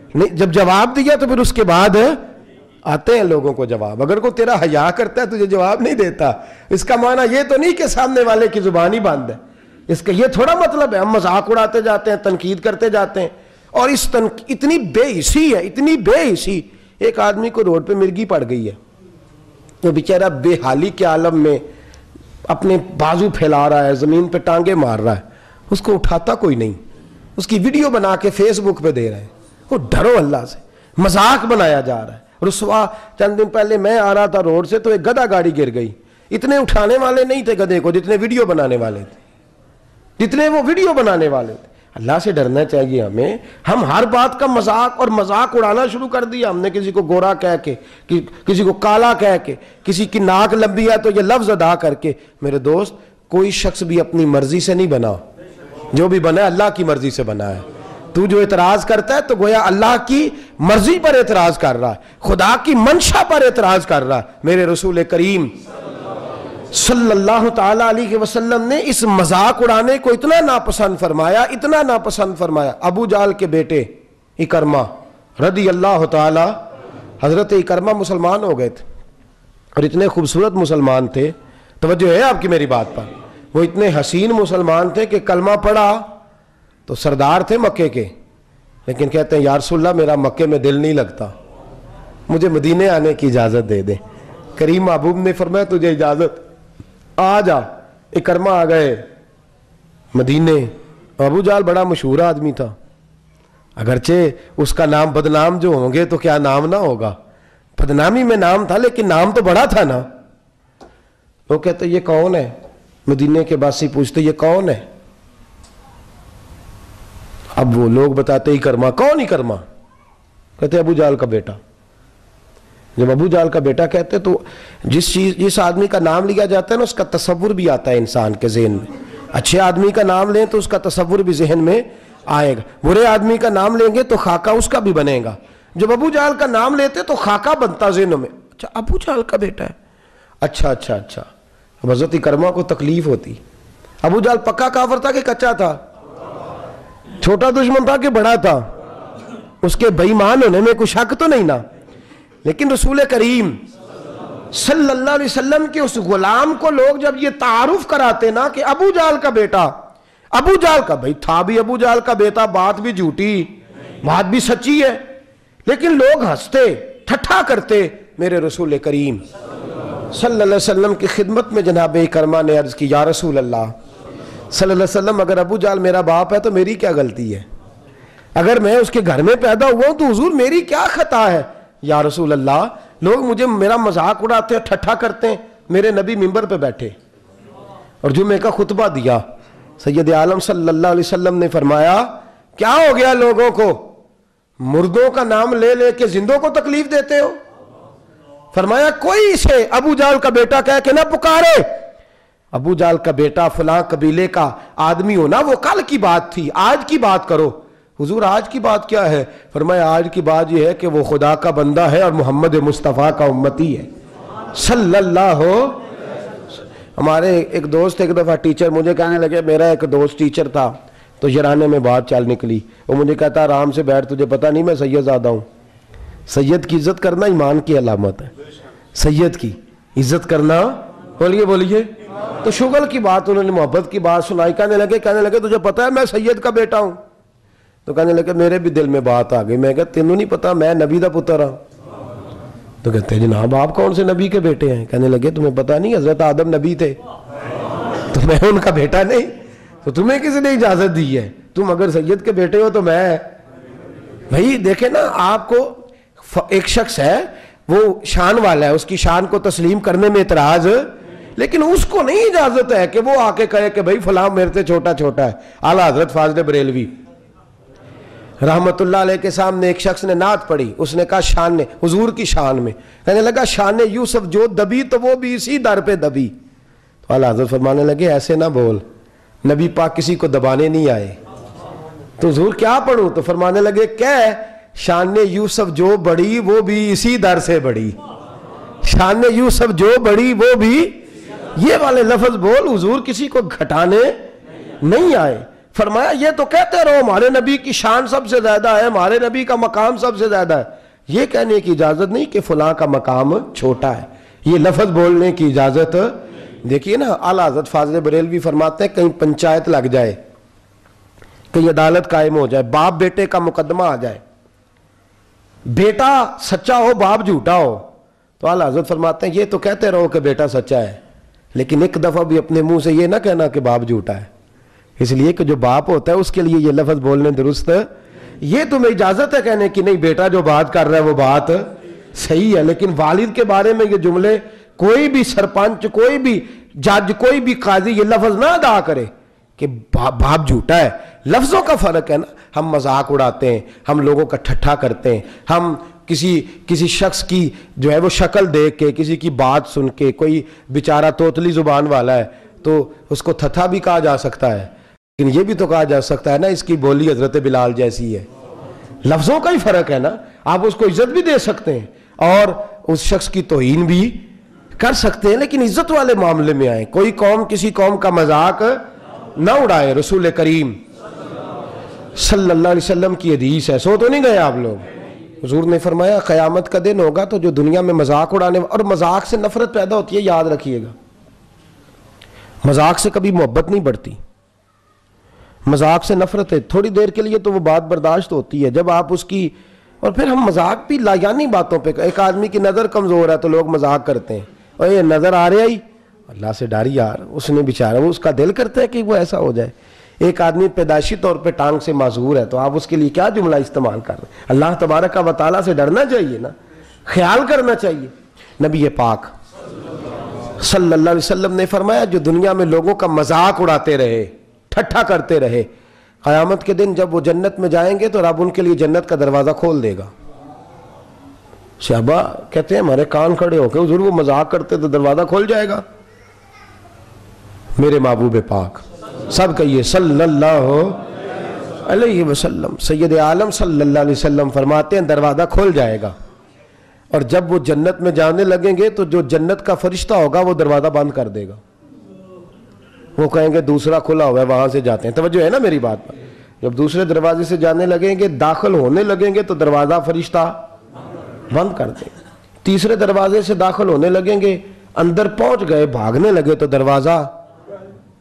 Speaker 2: نہیں. جب جواب دیا تو پھر اس کے بعد آتے ہیں لوگوں کو جواب. اگر کوئی تیرا حیا کرتا ہے تجھے جواب نہیں دیتا, اس کا معنی یہ تو نہیں کہ سامنے والے کی زبان ہی بند ہے. اس کا یہ تھوڑا مطلب ہے ہم مذاق اڑاتے جاتے ہیں, تنقید کرتے جاتے ہیں, اور اس اتنی بے حسی ہے, اتنی بے حسی. ایک آدمی کو روڈ پہ مرغی پڑ گئی ہے, وہ بیچارہ بے حالی کے عالم میں اپنے بازو پھیلا رہا ہے, زمین پہ ٹانگیں مار رہا ہے, اس کو اٹھاتا کوئی نہیں, اس کی ویڈیو بنا کے فیس بک پہ دے رہے ہیں. وہ ڈرو اللہ سے, مذاق بنایا جا رہا ہے. رسوا. چند دن پہلے میں آ رہا تھا روڈ سے تو ایک گدھا گاڑی گر گئی, اتنے اٹھانے والے نہیں تھے گدھے کو جتنے ویڈیو بنانے والے تھے, جتنے وہ ویڈیو بنانے والے تھے. اللہ سے ڈرنا چاہیے ہمیں. ہم ہر بات کا مذاق اور مذاق اڑانا شروع کر دیا ہم نے, کسی کو گورا کہہ کے, کسی کو کالا کہہ کے, کسی کی ناک لمبی ہے تو یہ لفظ ادا کر کے. میرے دوست, کوئی شخص بھی اپنی مرضی سے نہیں بنا, جو بھی بنا ہے اللہ کی مرضی سے بنا ہے. تو جو اعتراض کرتا ہے تو گویا اللہ کی مرضی پر اعتراض کر رہا ہے, خدا کی منشا پر اعتراض کر رہا ہے. میرے رسول کریم صلی اللہ تعالی علیہ وسلم نے اس مذاق اڑانے کو اتنا ناپسند فرمایا, اتنا ناپسند فرمایا. ابو جہل کے بیٹے اکرمہ رضی اللہ تعالی, حضرت اکرمہ مسلمان ہو گئے تھے اور اتنے خوبصورت مسلمان تھے, توجہ ہے آپ کی میری بات پر, وہ اتنے حسین مسلمان تھے کہ کلمہ پڑھا تو سردار تھے مکے کے, لیکن کہتے ہیں یا رسول اللہ میرا مکے میں دل نہیں لگتا, مجھے مدینے آنے کی اجازت دے دے. کریم محبوب نے فرمایا تجھے اجازت, آ جا. اکرمہ آ گئے مدینے. ابو جہل بڑا مشہور آدمی تھا, اگرچہ اس کا نام بدنام جو ہوں گے تو کیا نام نہ ہوگا, بدنامی میں نام تھا لیکن نام تو بڑا تھا نا. وہ کہتے یہ کون ہے, مدینے کے باسی پوچھتے یہ کون ہے. اب وہ لوگ بتاتے اکرمہ. کون اکرمہ؟ کہتے ابو جہل کا بیٹا. جب ابو جہل کا بیٹا کہتے تو جس آدمی کا نام لیا جاتا ہے نا اس کا تصور بھی آتا ہے انسان کے ذہن میں. اچھے آدمی کا نام لیں تو اس کا تصور بھی ذہن میں آئے گا, برے آدمی کا نام لیں گے تو خاکہ اس کا بھی بنے گا. جب ابو جہل کا نام لیتے تو خاکہ بنتا ذہنوں میں, اچھا ابو جہل کا بیٹا ہے, اچھا اچھا اچھا. اب حضرت اکرمہ کو تکلیف ہوتی. ابو جہل پکا کافر تھا کہ کچا تھا, چھوٹا دشمن تھا کہ بڑا تھا, اس کے بے ایمان ہونے میں کوئی شک تو نہیں نا. لیکن رسول کریم صلی اللہ علیہ وسلم کے اس غلام کو لوگ جب یہ تعارف کراتے نا کہ ابو جہل کا بیٹا, ابو جہل کا, بھائی تھا بھی ابو جہل کا بیٹا, بات بھی جھوٹی بات بھی سچی ہے, لیکن لوگ ہنستے ٹھٹھا کرتے. میرے رسول کریم صلی اللہ علیہ وسلم کی خدمت میں جناب اکرمہ نے عرض کی یا رسول اللہ صلی اللہ علیہ وسلم, اگر ابو جہل میرا باپ ہے تو میری کیا غلطی ہے, اگر میں اس کے گھر میں پیدا ہوا ہوں تو حضور میری کیا خطا ہے. یا رسول اللہ, لوگ مجھے میرا مذاق اڑاتے ہیں, ٹھٹھا کرتے ہیں. میرے نبی منبر پہ بیٹھے اور جمعے کا خطبہ دیا. سید عالم صلی اللہ علیہ وسلم نے فرمایا کیا ہو گیا لوگوں کو, مردوں کا نام لے لے کے زندوں کو تکلیف دیتے ہو. فرمایا کوئی اسے ابو جہل کا بیٹا کہہ کے نہ پکارے. ابو جہل کا بیٹا فلاں قبیلے کا آدمی ہونا وہ کل کی بات تھی, آج کی بات کرو. حضور آج کی بات کیا ہے؟ فرمایا آج کی بات یہ ہے کہ وہ خدا کا بندہ ہے اور محمد مصطفیٰ کا امتی ہے صلی اللہ ہو. ہمارے ایک دوست ایک دفعہ ٹیچر مجھے کہنے لگے, میرا ایک دوست ٹیچر تھا تو یرانے میں بات چال نکلی. وہ مجھے کہتا آرام سے بیٹھ, تجھے پتہ نہیں میں سید زادہ ہوں. سید کی عزت کرنا ایمان کی علامت ہے, سید کی عزت کرنا. بولیے بولیے. تو شغل کی بات انہوں نے محبت کی بات سنائی. کہنے لگے تجھے پتہ ہے میں سید کا بیٹا ہوں. تو کہنے لگے میرے بھی دل میں بات آ گئی. میں کہا تینوں نہیں پتا میں نبی دا پتر ہوں. تو کہتے ہیں جناب آپ کون سے نبی کے بیٹے ہیں؟ کہنے لگے تمہیں پتا نہیں حضرت آدم نبی تھے تو میں ان کا بیٹا نہیں, تو تمہیں کسی نے اجازت دی ہے؟ تم اگر سید کے بیٹے ہو تو میں. بھائی دیکھیں نا, آپ کو ایک شخص ہے وہ شان والا ہے, اس کی شان کو تسلیم کرنے میں اعتراض, لیکن اس کو نہیں اجازت ہے کہ وہ آ کے کہے کہ بھائی فلاں میرے سے چھوٹا چھوٹا ہے. اعلیٰ حضرت فاضل بریلوی رحمت اللہ علیہ کے سامنے ایک شخص نے نعت پڑھی. اس نے کہا شان نے حضور کی شان میں, کہنے لگا شان یوسف جو دبی تو وہ بھی اسی در پہ دبی. تو اعلیٰ حضرت فرمانے لگے ایسے نہ بول, نبی پاک کسی کو دبانے نہیں آئے. تو حضور کیا پڑھوں؟ تو فرمانے لگے کہ شان یوسف جو بڑی وہ بھی اسی در سے بڑی, شان یوسف جو بڑی وہ بھی, یہ والے لفظ بول. حضور کسی کو گھٹانے نہیں آئے. فرمایا یہ تو کہتے رہو ہمارے نبی کی شان سب سے زیادہ ہے, ہمارے نبی کا مقام سب سے زیادہ ہے. یہ کہنے کی اجازت نہیں کہ فلاں کا مقام چھوٹا ہے, یہ لفظ بولنے کی اجازت. دیکھیے نا اعلیٰ حضرت فاضل بریلوی فرماتے ہیں کہیں پنچایت لگ جائے, کہیں عدالت قائم ہو جائے, باپ بیٹے کا مقدمہ آ جائے, بیٹا سچا ہو باپ جھوٹا ہو, تو اعلیٰ حضرت فرماتے ہیں یہ تو کہتے رہو کہ بیٹا سچا ہے, لیکن ایک دفعہ بھی اپنے منہ سے یہ نہ کہنا کہ باپ جھوٹا ہے. اس لیے کہ جو باپ ہوتا ہے اس کے لیے یہ لفظ بولنے درست. یہ تمہیں اجازت ہے کہنے کی نہیں بیٹا جو بات کر رہا ہے وہ بات صحیح ہے, لیکن والد کے بارے میں یہ جملے کوئی بھی سرپنچ, کوئی بھی جج, کوئی بھی قاضی یہ لفظ نہ ادا کرے کہ باپ جھوٹا ہے، لفظوں کا فرق ہے نا. ہم مذاق اڑاتے ہیں، ہم لوگوں کا ٹھٹھا کرتے ہیں، ہم کسی شخص کی جو ہے وہ شکل دیکھ کے، کسی کی بات سن کے، کوئی بیچارہ توتلی زبان والا ہے تو اس کو تھتھا بھی کہا جا سکتا ہے، لیکن یہ بھی تو کہا جا سکتا ہے نا اس کی بولی حضرت بلال جیسی ہے. لفظوں کا ہی فرق ہے نا. آپ اس کو عزت بھی دے سکتے ہیں اور اس شخص کی توہین بھی کر سکتے ہیں، لیکن عزت والے معاملے میں آئیں. کوئی قوم کسی قوم کا مذاق نہ اڑائے. رسول کریم صلی اللہ علیہ وسلم کی حدیث ہے، سو تو نہیں گئے آپ لوگ. حضور نے فرمایا قیامت کا دن ہوگا تو جو دنیا میں مذاق اڑانے، اور مذاق سے نفرت پیدا ہوتی ہے، یاد رکھیے گا. مذاق سے کبھی محبت نہیں بڑھتی، مذاق سے نفرت ہے. تھوڑی دیر کے لیے تو وہ بات برداشت ہوتی ہے، جب آپ اس کی، اور پھر ہم مذاق بھی لایانی باتوں پہ. ایک آدمی کی نظر کمزور ہے تو لوگ مذاق کرتے ہیں، اور یہ نظر آ رہا ہی، اللہ سے ڈر یار، اس نے بیچارہ، وہ اس کا دل کرتا ہے کہ وہ ایسا ہو جائے. ایک آدمی پیدائشی طور پہ ٹانگ سے معذور ہے تو آپ اس کے لیے کیا جملہ استعمال کر رہے ہیں؟ اللہ تبارک و تعالیٰ سے ڈرنا چاہیے نا، خیال کرنا چاہیے. نبی پاک صلی اللہ علیہ وسلم نے فرمایا جو دنیا میں لوگوں کا مذاق اڑاتے رہے، ٹھٹھا کرتے رہے، قیامت کے دن جب وہ جنت میں جائیں گے تو رب ان کے لیے جنت کا دروازہ کھول دے گا. صحابہ کہتے ہیں ہمارے کان کھڑے ہو کے حضور وہ مذاق کرتے تو دروازہ کھول جائے گا. میرے محبوب پاک سب کہیے صلی اللہ علیہ وسلم، سید عالم صلی اللہ علیہ وسلم فرماتے ہیں دروازہ کھول جائے گا، اور جب وہ جنت میں جانے لگیں گے تو جو جنت کا فرشتہ ہوگا وہ دروازہ بند کر دے گا. وہ کہیں گے دوسرا کھلا ہوا ہے وہاں سے جاتے ہیں. توجہ ہے نا میری بات پر. جب دوسرے دروازے سے جانے لگیں گے، داخل ہونے لگیں گے تو دروازہ فرشتہ بند کر دے گا. تیسرے دروازے سے داخل ہونے لگیں گے، اندر پہنچ گئے، بھاگنے لگے تو دروازہ.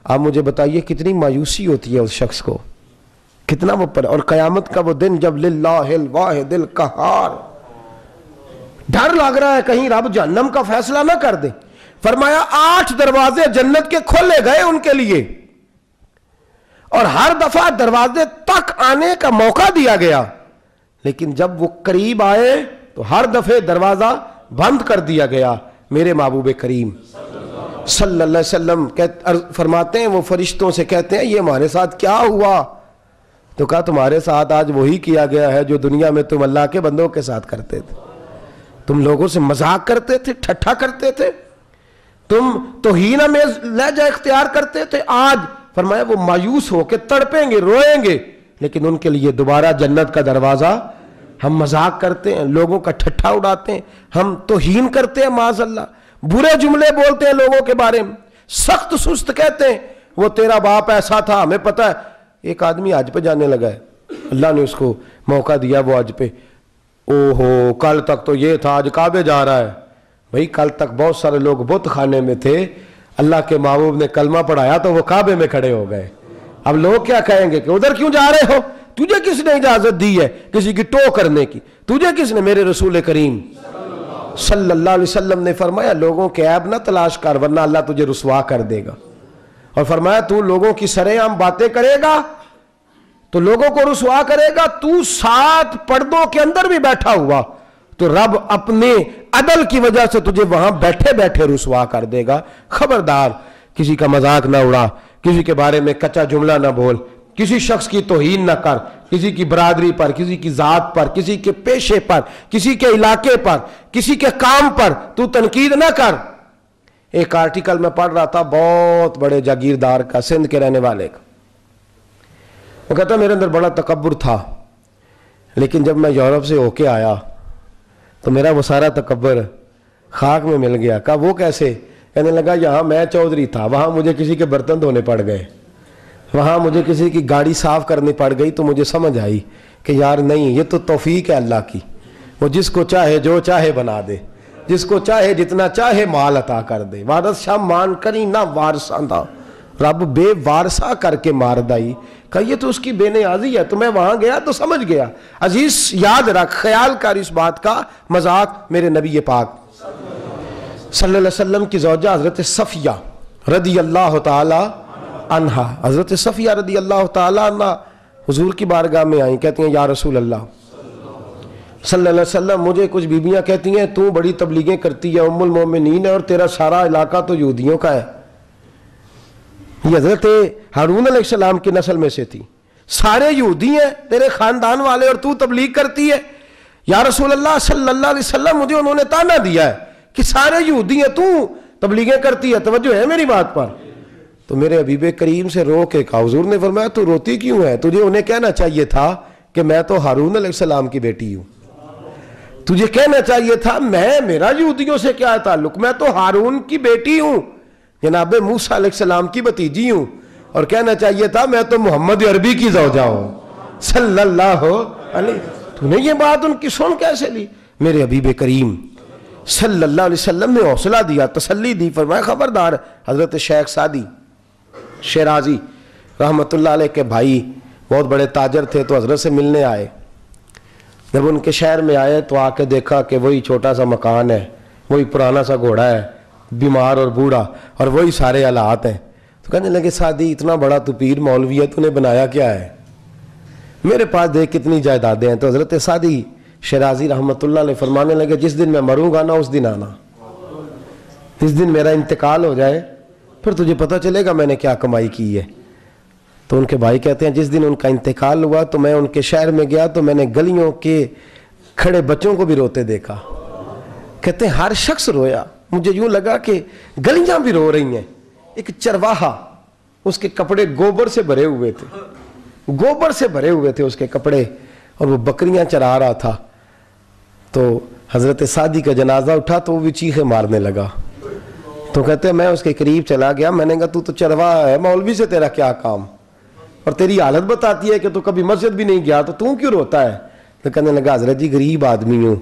Speaker 2: آپ مجھے بتائیے کتنی مایوسی ہوتی ہے اس شخص کو، کتنا وہ پر. اور قیامت کا وہ دن جب للہ الواحد القہار، ڈر لگ رہا ہے کہیں رب جہنم کا فیصلہ نہ کر دے. فرمایا 8 دروازے جنت کے کھولے گئے ان کے لیے، اور ہر دفعہ دروازے تک آنے کا موقع دیا گیا، لیکن جب وہ قریب آئے تو ہر دفعہ دروازہ بند کر دیا گیا. میرے محبوب کریم صلی اللہ علیہ وسلم فرماتے ہیں، وہ فرشتوں سے کہتے ہیں یہ ہمارے ساتھ کیا ہوا؟ تو کہا تمہارے ساتھ آج وہی کیا گیا ہے جو دنیا میں تم اللہ کے بندوں کے ساتھ کرتے تھے. تم لوگوں سے مذاق کرتے تھے، ٹھٹھا کرتے تھے، تم توہین آمیز لہجہ اختیار کرتے تھے. آج فرمایا وہ مایوس ہو کے تڑپیں گے، روئیں گے، لیکن ان کے لیے دوبارہ جنت کا دروازہ. ہم مذاق کرتے ہیں، لوگوں کا ٹھٹھا اڑاتے ہیں، ہم توہین کرتے ہیں، معاذ اللہ، برے جملے بولتے ہیں لوگوں کے بارے میں، سخت سست کہتے ہیں، وہ تیرا باپ ایسا تھا ہمیں پتہ ہے. ایک آدمی حج پہ جانے لگا ہے، اللہ نے اس کو موقع دیا وہ حج پہ. اوہو کل تک تو یہ تھا، آج کعبے جا رہا ہے. بھائی کل تک بہت سارے لوگ بت خانے میں تھے، اللہ کے محبوب نے کلمہ پڑھایا تو وہ کعبے میں کھڑے ہو گئے. اب لوگ کیا کہیں گے کہ ادھر کیوں جا رہے ہو؟ تجھے کس نے اجازت دی ہے کسی کی ٹو کرنے کی؟ تجھے کس نے؟ میرے رسول کریم صلی اللہ علیہ وسلم نے فرمایا لوگوں کے عیب نہ تلاش کر ورنہ اللہ تجھے رسوا کر دے گا. اور فرمایا تو لوگوں کی سرے عام باتیں کرے گا تو لوگوں کو رسوا کرے گا. تو 7 پردوں کے اندر بھی بیٹھا ہوا تو رب اپنے عدل کی وجہ سے تجھے وہاں بیٹھے بیٹھے رسوا کر دے گا. خبردار کسی کا مذاق نہ اڑا، کسی کے بارے میں کچا جملہ نہ بول، کسی شخص کی توہین نہ کر، کسی کی برادری پر، کسی کی ذات پر، کسی کے پیشے پر، کسی کے علاقے پر، کسی کے کام پر تو تنقید نہ کر. ایک آرٹیکل میں پڑھ رہا تھا بہت بڑے جاگیردار کا، سندھ کے رہنے والے کا. وہ کہتا میرے اندر بڑا تکبر تھا، لیکن جب میں یورپ سے ہو کے آیا تو میرا وہ سارا تکبر خاک میں مل گیا. کہا وہ کیسے؟ کہنے لگا یہاں میں چودھری تھا، وہاں مجھے کسی کے برتن دھونے پڑ گئے، وہاں مجھے کسی کی گاڑی صاف کرنی پڑ گئی تو مجھے سمجھ آئی کہ یار نہیں، یہ تو توفیق ہے اللہ کی. وہ جس کو چاہے جو چاہے بنا دے، جس کو چاہے جتنا چاہے مال عطا کر دے. وارث شاہ مان کری نہ وارثاں دا، رب بے وارثہ کر کے مار دائی. کہ یہ تو اس کی بے نیازی ہے. تو میں وہاں گیا تو سمجھ گیا. عزیز یاد رکھ، خیال کر اس بات کا، مذاق میرے نبی پاک صلی اللہ علیہ وسلم کی زوجہ حضرت صفیہ رضی اللہ تعالی عنہا، حضرت صفیہ رضی اللہ تعالی عنہ حضور کی بارگاہ میں آئیں، کہتی ہیں یا رسول اللہ صلی اللہ علیہ وسلم، مجھے کچھ بیویاں کہتی ہیں تو بڑی تبلیغیں کرتی ہے، ام المومنین ہے، اور تیرا سارا علاقہ تو یہودیوں کا ہے. یہ حضرت ہارون علیہ السلام کی نسل میں سے تھی. سارے یہودی ہیں تیرے خاندان والے اور تو تبلیغ کرتی ہے. یا رسول اللہ صلی اللہ علیہ وسلم مجھے انہوں نے تانا دیا ہے کہ سارے یہودی ہیں تو تبلیغیں کرتی ہے. توجہ ہے میری بات پر؟ تو میرے حبیب کریم سے رو کے کہا. حضور نے فرمایا تو روتی کیوں ہے؟ تجھے انہیں کہنا چاہیے تھا کہ میں تو ہارون علیہ السلام کی بیٹی ہوں. تجھے کہنا چاہیے تھا میرا یہودیوں سے کیا تعلق، میں تو ہارون کی بیٹی ہوں، جناب موسیٰ علیہ السلام کی بھتیجی ہوں. اور کہنا چاہیے تھا میں تو محمد عربی کی زوجہ ہوں صلی اللہ علیہ. تو نے یہ بات ان کی سن کیسے لی؟ میرے حبیب کریم صلی اللہ علیہ وسلم نے حوصلہ دیا، تسلی دی، فرمایا خبردار. حضرت شیخ سعدی شیرازی رحمت اللہ علیہ کے بھائی بہت بڑے تاجر تھے، تو حضرت سے ملنے آئے. جب ان کے شہر میں آئے تو آ کے دیکھا کہ وہی چھوٹا سا مکان ہے، وہی پرانا سا گھوڑا ہے، بیمار اور بوڑھا، اور وہی سارے حالات ہیں. تو کہنے لگے سعدی اتنا بڑا تو پیر مولوی ہے، تو نے بنایا کیا ہے؟ میرے پاس دیکھ کتنی جائیدادیں ہیں. تو حضرت سعدی شیرازی رحمت اللہ علیہ فرمانے لگے جس دن میں مروں گا نا اس دن آنا، جس دن میرا انتقال ہو جائے پھر تجھے پتہ چلے گا میں نے کیا کمائی کی ہے. تو ان کے بھائی کہتے ہیں جس دن ان کا انتقال ہوا تو میں ان کے شہر میں گیا تو میں نے گلیوں کے کھڑے بچوں کو بھی روتے دیکھا. کہتے ہیں ہر شخص رویا، مجھے یوں لگا کہ گلیاں بھی رو رہی ہیں. ایک چرواہا، اس کے کپڑے گوبر سے بھرے ہوئے تھے، گوبر سے بھرے ہوئے تھے اس کے کپڑے، اور وہ بکریاں چرا رہا تھا. تو حضرت سعدی کا جنازہ اٹھا تو وہ بھی چیخیں مارنے لگا. تو کہتے ہیں میں اس کے قریب چلا گیا، میں نے کہا تو چرواہا ہے، مولوی سے تیرا کیا کام، اور تیری حالت بتاتی ہے کہ تو کبھی مسجد بھی نہیں گیا، تو کیوں روتا ہے؟ تو کہنے لگا حضرت جی غریب آدمی ہوں،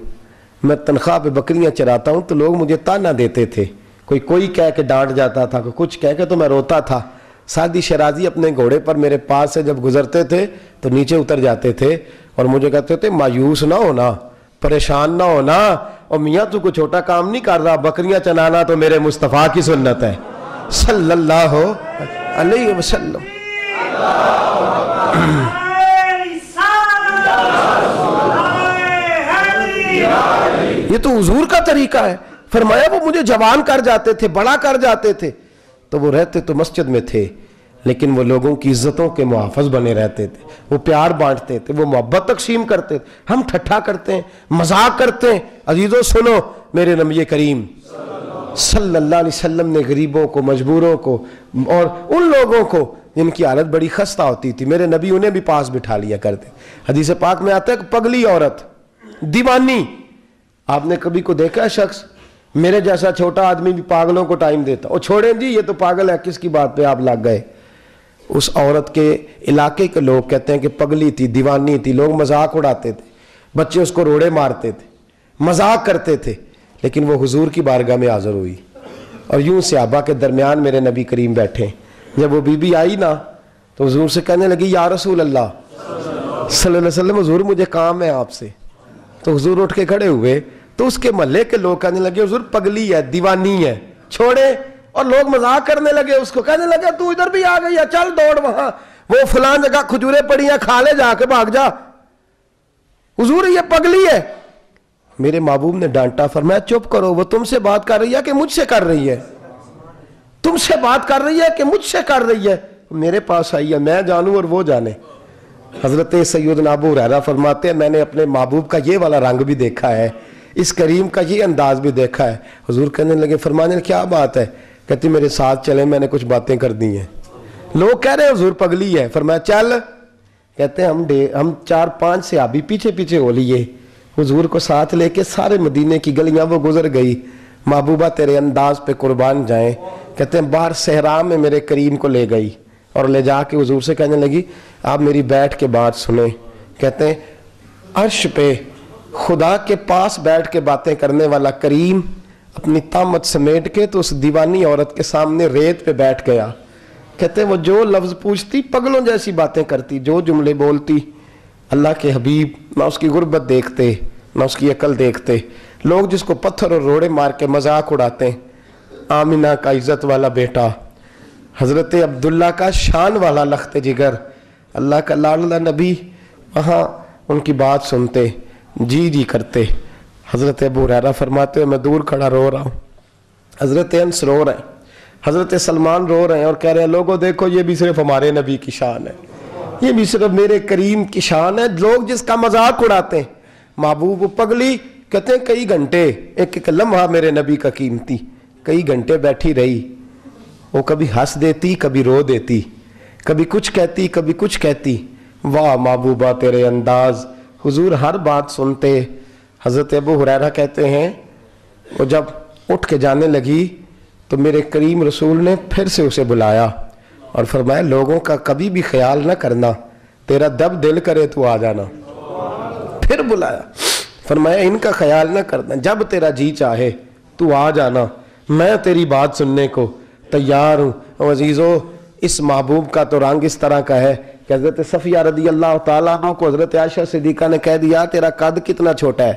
Speaker 2: میں تنخواہ پہ بکریاں چراتا ہوں تو لوگ مجھے تانا دیتے تھے، کوئی کہہ کے ڈانٹ جاتا تھا، کچھ کہہ کے تو میں روتا تھا. سعدی شیرازی اپنے گھوڑے پر میرے پاس سے جب گزرتے تھے تو نیچے اتر جاتے تھے اور مجھے کہتے تھے مایوس نہ ہونا، پریشان نہ ہونا، اور میاں تو کوئی چھوٹا کام نہیں کر رہا، بکریاں چلانا تو میرے مصطفیٰ کی سنت ہے صلی اللہ علیہ وسلم. یہ تو حضور کا طریقہ ہے. فرمایا وہ مجھے جوان کر جاتے تھے، بڑا کر جاتے تھے، تو وہ رہتے تو مسجد میں تھے لیکن وہ لوگوں کی عزتوں کے محافظ بنے رہتے تھے، وہ پیار بانٹتے تھے، وہ محبت تقسیم کرتے تھے. ہم ٹھٹھا کرتے ہیں، مذاق کرتے ہیں. عزیزو سنو، میرے نبی کریم صلی اللہ علیہ وسلم نے غریبوں کو، مجبوروں کو، اور ان لوگوں کو جن کی حالت بڑی خستہ ہوتی تھی، میرے نبی انہیں بھی پاس بٹھا لیا کرتے. حدیث پاک میں آتا ہے کہ پگلی عورت، دیوانی. آپ نے کبھی کو دیکھا ہے شخص میرے جیسا چھوٹا آدمی بھی پاگلوں کو ٹائم دیتا، اور چھوڑیں جی یہ تو پاگل ہے، کس کی بات پہ آپ لگ گئے؟ اس عورت کے علاقے کے لوگ کہتے ہیں کہ پگلی تھی، دیوانی تھی، لوگ مذاق اڑاتے تھے، بچے اس کو روڑے مارتے تھے، مذاق کرتے تھے. لیکن وہ حضور کی بارگاہ میں حاضر ہوئی اور یوں صحابہ کے درمیان میرے نبی کریم بیٹھے. جب وہ بی بی آئی نا تو حضور سے کہنے لگی یا رسول اللہ صلی اللہ علیہ وسلم حضور مجھے کام ہے آپ سے. تو حضور اٹھ کے کھڑے ہوئے تو اس کے محلے کے لوگ کہنے لگے حضور پگلی ہے، دیوانی ہے، چھوڑے. اور لوگ مذاق کرنے لگے اس کو، کہنے لگے تو ادھر بھی آ گئی ہے، چل دوڑ وہاں، وہ فلان جگہ کھجوریں پڑی ہیں، کھا لے جا کے، بھاگ جا. حضور یہ پگلی ہے. میرے محبوب نے ڈانٹا، فرمایا چپ کرو، وہ تم سے بات کر رہی ہے کہ مجھ سے کر رہی ہے؟ تم سے بات کر رہی ہے کہ مجھ سے کر رہی ہے؟ میرے پاس آئی ہے، میں جانوں اور وہ جانے. حضرت سیدنا ابو ہریرہ فرماتے ہیں میں نے اپنے محبوب کا یہ والا رنگ بھی دیکھا ہے، اس کریم کا یہ انداز بھی دیکھا ہے. حضور کہنے لگے، فرمانے کیا بات ہے؟ کہتی میرے ساتھ چلیں، میں نے کچھ باتیں کر دی ہیں. لوگ کہہ رہے ہیں حضور پگلی ہے. فرمایا چل. کہتے ہیں ہم 4-5 صحابی پیچھے پیچھے ہو لیے، حضور کو ساتھ لے کے سارے مدینے کی گلیاں وہ گزر گئی. محبوبہ تیرے انداز پہ قربان جائیں. کہتے ہیں باہر صحرا میں میرے کریم کو لے گئی اور لے جا کے حضور سے کہنے لگی آپ میری بیٹھ کے بات سنیں. کہتے ہیں عرش پہ خدا کے پاس بیٹھ کے باتیں کرنے والا کریم اپنی طامت سمیٹ کے تو اس دیوانی عورت کے سامنے ریت پہ بیٹھ گیا. کہتے ہیں وہ جو لفظ پوچھتی پگلوں جیسی باتیں کرتی، جو جملے بولتی. اللہ کے حبیب نہ اس کی غربت دیکھتے نہ اس کی عقل دیکھتے. لوگ جس کو پتھر اور روڑے مار کے مذاق اڑاتے ہیں، آمینہ کا عزت والا بیٹا، حضرت عبداللہ کا شان والا لخت جگر، اللہ کا لاڈلا نبی، وہاں ان کی بات سنتے جی کرتے. حضرت ابو ہریرہ فرماتے ہیں میں دور کھڑا رو رہا ہوں، حضرت انس رو رہے ہیں. حضرت سلمان رو رہے ہیں اور کہہ رہے ہیں لوگوں دیکھو یہ بھی صرف ہمارے نبی کی شان ہے، یہ بھی صرف میرے کریم کی شان ہے، لوگ جس کا مذاق اڑاتے ہیں۔ محبوب پگلی کہتے ہیں کئی گھنٹے، ایک ایک لمحہ میرے نبی کا قیمتی، کئی گھنٹے بیٹھی رہی، وہ کبھی ہنس دیتی کبھی رو دیتی، کبھی کچھ کہتی کبھی کچھ کہتی۔ واہ محبوبہ تیرے انداز، حضور ہر بات سنتے۔ حضرت ابو ہریرہ کہتے ہیں وہ جب اٹھ کے جانے لگی تو میرے کریم رسول نے پھر سے اسے بلایا اور فرمایا لوگوں کا کبھی بھی خیال نہ کرنا، تیرا جب دل کرے تو آ جانا۔ پھر بلایا، فرمایا ان کا خیال نہ کرنا، جب تیرا جی چاہے تو آ جانا، میں تیری بات سننے کو تیار ہوں۔ عزیزو اس محبوب کا تو رنگ اس طرح کا ہے کہ حضرت صفیہ رضی اللہ تعالیٰ عنہ کو حضرت عائشہ صدیقہ نے کہہ دیا تیرا قد کتنا چھوٹا ہے،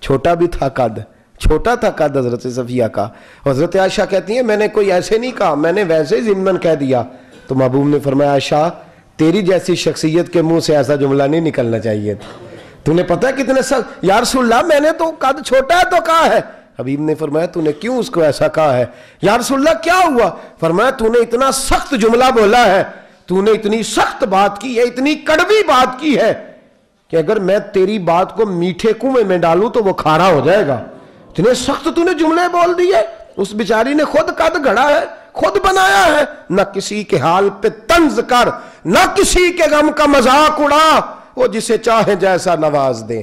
Speaker 2: چھوٹا بھی تھا قد، چھوٹا تھا قد حضرت صفیہ کا۔ حضرت عائشہ کہتی ہیں میں نے کوئی ایسے نہیں کہا، میں نے ویسے ہی ضمن کہہ دیا۔ تو محبوب نے فرمایا عائشہ تیری جیسی شخصیت کے منہ سے ایسا جملہ نہیں نکلنا چاہیے تھا، تو نے پتہ کتنے سخت، یا رسول اللہ میں نے تو قد چھوٹا ہے تو کہا ہے۔ حبیب نے فرمایا تو نے کیوں اس کو ایسا کہا ہے؟ یا رسول اللہ کیا ہوا؟ فرمایا تو نے اتنا سخت جملہ بولا ہے، تو نے اتنی سخت بات کی ہے، اتنی کڑوی بات کی ہے کہ اگر میں تیری بات کو میٹھے کنویں میں ڈالوں تو وہ کھارا ہو جائے گا۔ اتنے سخت تو نے جملے بول دیے۔ اس بیچاری نے خود قد گھڑا ہے، خود بنایا ہے، نہ کسی کے حال پہ طنز کر، نہ کسی کے غم کا مذاق اڑا۔ وہ جسے چاہے جیسا نواز دیں،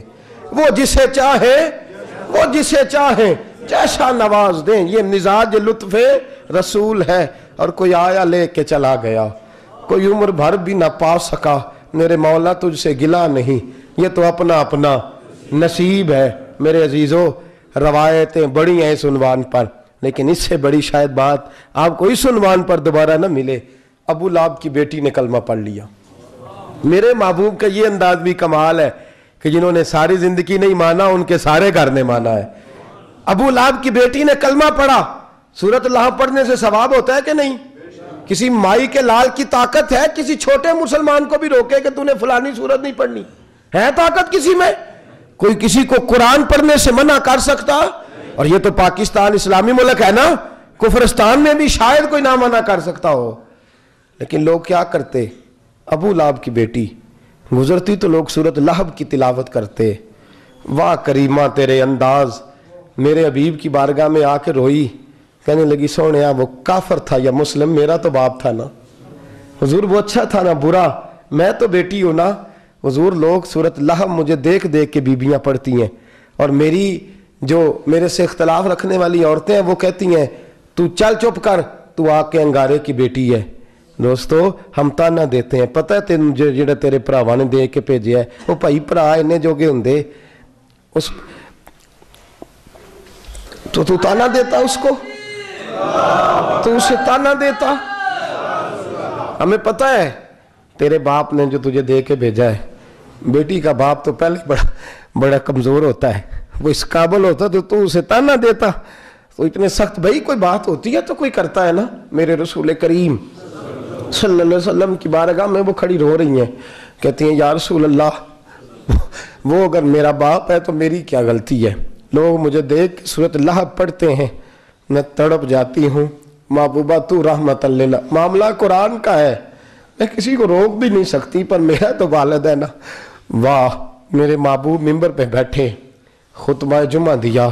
Speaker 2: وہ جسے چاہے جیسا نواز دیں، یہ مزاج لطف رسول ہے۔ اور کوئی آیا لے کے چلا گیا، کوئی عمر بھر بھی نہ پا سکا، میرے مولا تجھ سے گلا نہیں، یہ تو اپنا اپنا نصیب ہے۔ میرے عزیزو روایتیں بڑی ہیں اس عنوان پر، لیکن اس سے بڑی شاید بات آپ کو اس عنوان پر دوبارہ نہ ملے۔ ابو لہب کی بیٹی نے کلمہ پڑھ لیا۔ میرے محبوب کا یہ انداز بھی کمال ہے کہ جنہوں نے ساری زندگی نہیں مانا ان کے سارے گھر نے مانا ہے۔ ابو لہب کی بیٹی نے کلمہ پڑھا۔ سورۃ لہب پڑھنے سے ثواب ہوتا ہے کہ نہیں؟ کسی مائی کے لال کی طاقت ہے کسی چھوٹے مسلمان کو بھی روکے کہ تو نے فلانی سورت نہیں پڑھنی؟ ہے طاقت کسی میں؟ کوئی کسی کو قرآن پڑھنے سے منع کر سکتا؟ اور یہ تو پاکستان اسلامی ملک ہے نا، کفرستان میں بھی شاید کوئی نہ منع کر سکتا ہو۔ لیکن لوگ کیا کرتے؟ ابو لہب کی بیٹی گزرتی تو لوگ سورۃ لہب کی تلاوت کرتے۔ واہ کریمہ تیرے انداز، میرے حبیب کی بارگاہ میں آ کے روئی، کہنے لگی سونیا وہ کافر تھا یا مسلم، میرا تو باپ تھا نا حضور، وہ اچھا تھا نا برا، میں تو بیٹی ہوں نا حضور۔ لوگ سورۃ لہب مجھے دیکھ دیکھ کے بیبیاں پڑھتی ہیں، اور میری جو میرے سے اختلاف رکھنے والی عورتیں ہیں وہ کہتی ہیں تو چل چپ کر، تو آ کے انگارے کی بیٹی ہے۔ دوستو ہم تانا دیتے ہیں، پتہ ہے جڑا تیرے بھراواں نے دے کے بھیجیا ہے، وہ بھائی بھرا انہیں جوگے ہوندے، اس تو تانا دیتا اس کو، تو اسے تانا دیتا۔ ہمیں پتہ ہے تیرے باپ نے جو تجھے دے کے بھیجا ہے، بیٹی کا باپ تو پہلے بڑا کمزور ہوتا ہے، وہ اس قابل ہوتا تو اسے تانا دیتا۔ تو اتنے سخت بھائی کوئی بات ہوتی ہے تو کوئی کرتا ہے نا۔ میرے رسول کریم صلی اللہ علیہ وسلم کی بارگاہ میں وہ کھڑی رو رہی ہیں، کہتی ہیں یا رسول اللہ وہ اگر میرا باپ ہے تو میری کیا غلطی ہے؟ لوگ مجھے دیکھ سورۃ لہب پڑھتے ہیں، میں تڑپ جاتی ہوں۔ محبوبہ تو رحمت للہ، معاملہ قرآن کا ہے، میں کسی کو روک بھی نہیں سکتی، پر میرا تو والد ہے نا۔ واہ میرے محبوب ممبر پہ بیٹھے، خطبہ جمعہ دیا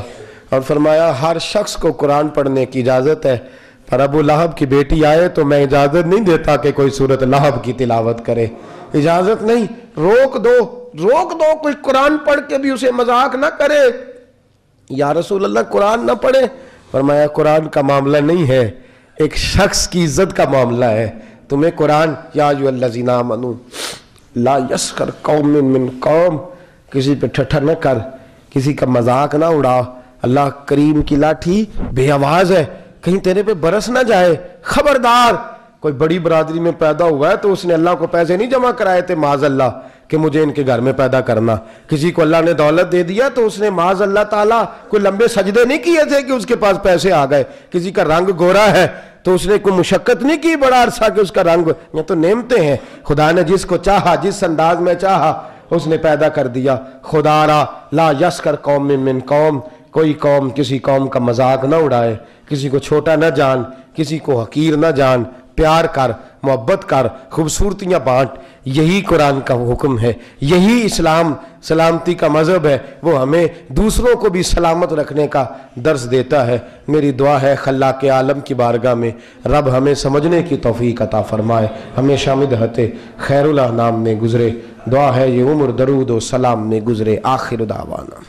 Speaker 2: اور فرمایا ہر شخص کو قرآن پڑھنے کی اجازت ہے، پر ابو لہب کی بیٹی آئے تو میں اجازت نہیں دیتا کہ کوئی سورۃ لہب کی تلاوت کرے، اجازت نہیں، روک دو، کوئی قرآن پڑھ کے بھی اسے مذاق نہ کرے۔ یا رسول اللہ قرآن نہ پڑھے؟ فرمایا قرآن کا معاملہ نہیں ہے، ایک شخص کی عزت کا معاملہ ہے۔ تمہیں قرآن یا ایھا الذین آمنوا لا یسخر قوم من قوم، کسی پہ ٹھٹھا نہ کر، کسی کا مذاق نہ اڑا۔ اللہ کریم کی لاٹھی بے آواز ہے، کہیں تیرے پہ برس نہ جائے، خبردار۔ کوئی بڑی برادری میں پیدا ہوا ہے تو اس نے اللہ کو پیسے نہیں جمع کرائے تھے معاذ اللہ کہ مجھے ان کے گھر میں پیدا کرنا۔ کسی کو اللہ نے دولت دے دیا تو اس نے معاذ اللہ تعالیٰ کوئی لمبے سجدے نہیں کیے تھے کہ اس کے پاس پیسے آ گئے۔ کسی کا رنگ گورا ہے تو اس نے کوئی مشقت نہیں کی بڑا عرصہ کہ اس کا رنگ، یہ تو نعمتیں ہیں، خدا نے جس کو چاہا جس انداز میں چاہا اس نے پیدا کر دیا۔ خدا را لا یسخر قوم من قوم، کوئی قوم کسی قوم کا مذاق نہ اڑائے، کسی کو چھوٹا نہ جان، کسی کو حقیر نہ جان، پیار کر، محبت کر، خوبصورتیاں بانٹ۔ یہی قرآن کا حکم ہے، یہی اسلام سلامتی کا مذہب ہے، وہ ہمیں دوسروں کو بھی سلامت رکھنے کا درس دیتا ہے۔ میری دعا ہے خلاق عالم کی بارگاہ میں رب ہمیں سمجھنے کی توفیق عطا فرمائے، ہمیشہ مدحت خیر الانام میں گزرے۔ دعا ہے یہ عمر درود و سلام میں گزرے۔ آخر دعوانا